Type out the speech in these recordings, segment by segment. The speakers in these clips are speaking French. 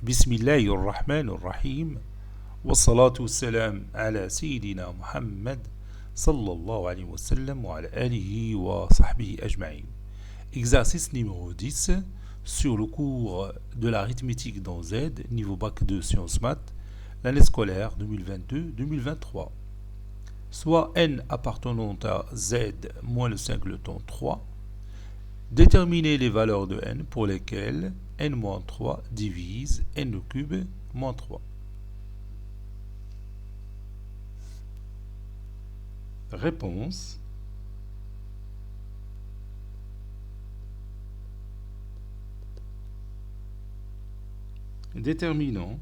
بسم الله الرحمن الرحيم والصلاة والسلام على سيدنا محمد صلى الله عليه وسلم وعلى آله وصحبه أجمعين. Exercice numéro 10 sur le cours de l'arithmétique dans Z, niveau bac de sciences maths, l'année scolaire 2022-2023. Soit n appartenant à Z moins le singleton 3. Déterminer les valeurs de n pour lesquelles n-3 divise n au cube moins 3. Réponse. Déterminant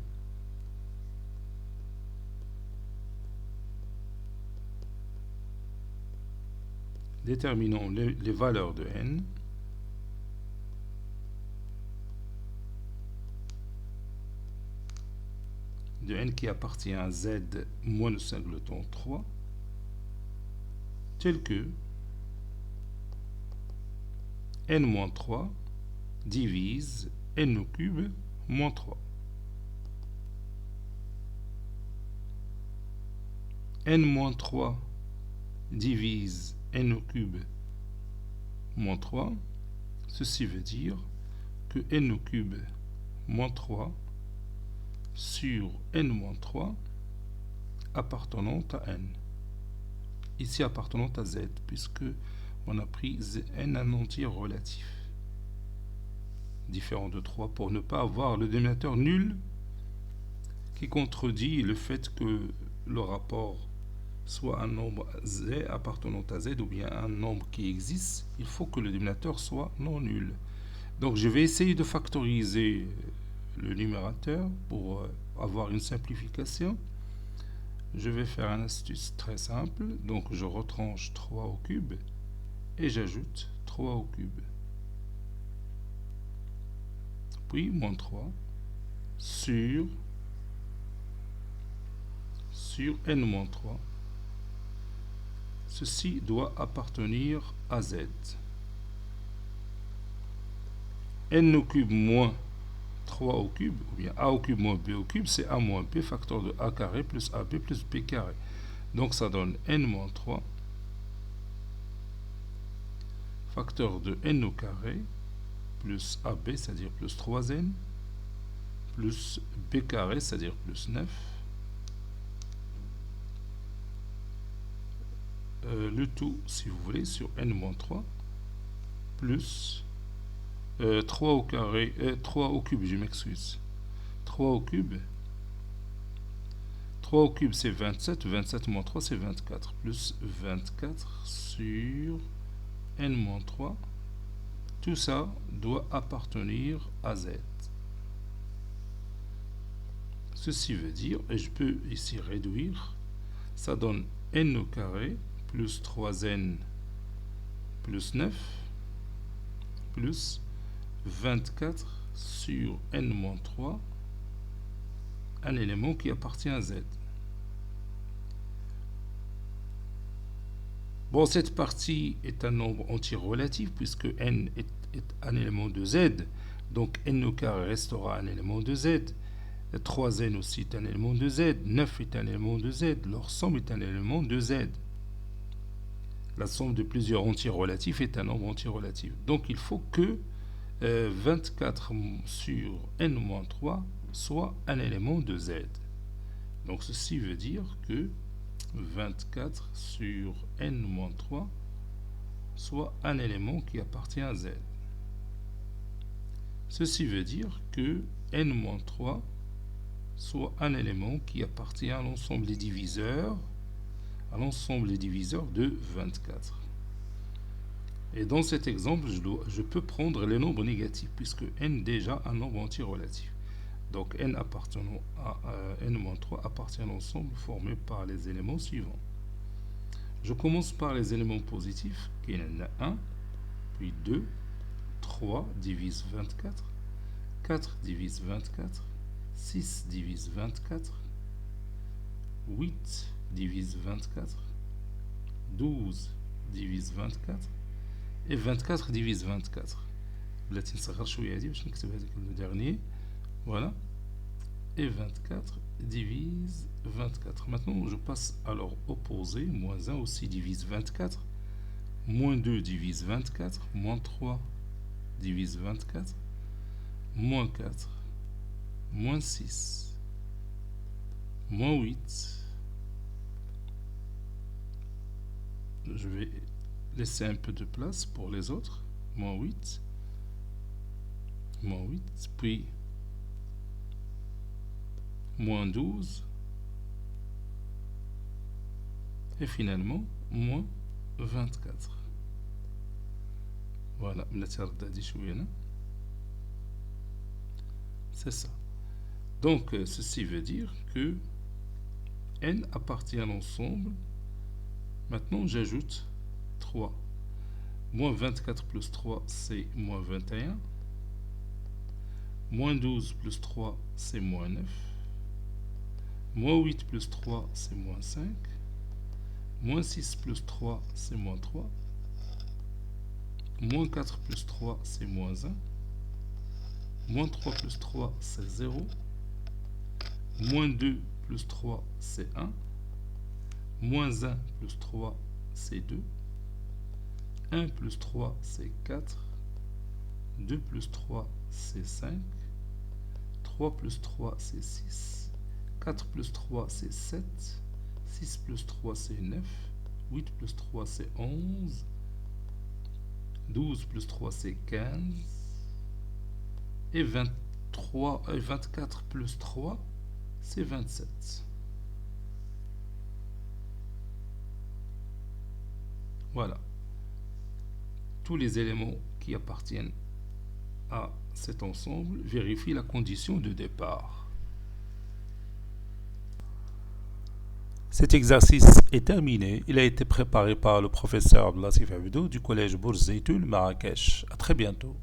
les valeurs de n qui appartient à Z moins le singleton 3 tel que n-3 divise n au cube moins 3. n-3 divise n au cube moins 3, ceci veut dire que n au cube moins 3 sur n-3 appartenant à n. Ici appartenant à z, puisque on a pris n un entier relatif, différent de 3, pour ne pas avoir le dénominateur nul qui contredit le fait que le rapport soit un nombre z appartenant à z ou bien un nombre qui existe. Il faut que le dénominateur soit non nul. Donc je vais essayer de factoriser le numérateur pour avoir une simplification. Je vais faire une astuce très simple. Donc je retranche 3 au cube et j'ajoute 3 au cube. Puis moins 3 sur n-3. Ceci doit appartenir à z. n au cube moins 3 au cube, ou bien a au cube moins b au cube, c'est a moins b, facteur de a carré plus ab plus b carré. Donc ça donne n moins 3, facteur de n au carré, plus ab, c'est-à-dire plus 3n, plus b carré, c'est-à-dire plus 9. Le tout, si vous voulez, sur n moins 3, plus 3 au carré, 3 au cube, je m'excuse. 3 au cube c'est 27, 27 moins 3 c'est 24, plus 24 sur n moins 3. Tout ça doit appartenir à z. Ceci veut dire, et je peux ici réduire, ça donne n au carré plus 3n plus 9 plus 24 sur n-3, un élément qui appartient à z. Bon, cette partie est un nombre entier relatif puisque n est un élément de z, donc n au carré restera un élément de z, 3n aussi est un élément de z, 9 est un élément de z, leur somme est un élément de z. La somme de plusieurs entiers relatifs est un nombre entier relatif. Donc il faut que 24 sur n-3 soit un élément de z. Donc ceci veut dire que 24 sur n-3 soit un élément qui appartient à z. Ceci veut dire que n-3 soit un élément qui appartient à l'ensemble des diviseurs, de 24. Et dans cet exemple, je peux prendre les nombres négatifs, puisque n est déjà un nombre entier relatif. Donc n appartenant à n-3 appartient à l'ensemble formé par les éléments suivants. Je commence par les éléments positifs, qui est 1, puis 2, 3 divise 24, 4 divise 24, 6 divise 24, 8 divise 24, 12 divise 24, et 24 divise 24. بلاتي نصغر شويه هذه باش نكتب هذاك الدرني. Voilà. et 24 divise 24. Maintenant, je passe à leur opposé. Moins 1 aussi divise 24. Moins 2 divise 24. Moins 3 divise 24. Moins 4. Moins 6. Moins 8. Je vais laisser un peu de place pour les autres. Moins 8. Moins 8. Puis moins 12. Et finalement, moins 24. Voilà, c'est ça. Donc, ceci veut dire que n appartient à l'ensemble. Maintenant, j'ajoute 3. Moins 24 plus 3, c'est moins 21. Moins 12 plus 3, c'est moins 9. Moins 8 plus 3, c'est moins 5. Moins 6 plus 3, c'est moins 3. Moins 4 plus 3, c'est moins 1. Moins 3 plus 3, c'est 0. Moins 2 plus 3, c'est 1. Moins 1 plus 3, c'est 2. 1 plus 3, c'est 4. 2 plus 3, c'est 5. 3 plus 3, c'est 6. 4 plus 3, c'est 7. 6 plus 3, c'est 9. 8 plus 3, c'est 11. 12 plus 3, c'est 15. Et 24 plus 3, c'est 27. Voilà. Tous les éléments qui appartiennent à cet ensemble vérifient la condition de départ. Cet exercice est terminé. Il a été préparé par le professeur Abdelatif Abidou du collège Bourz Zeytoul Marrakech. À très bientôt.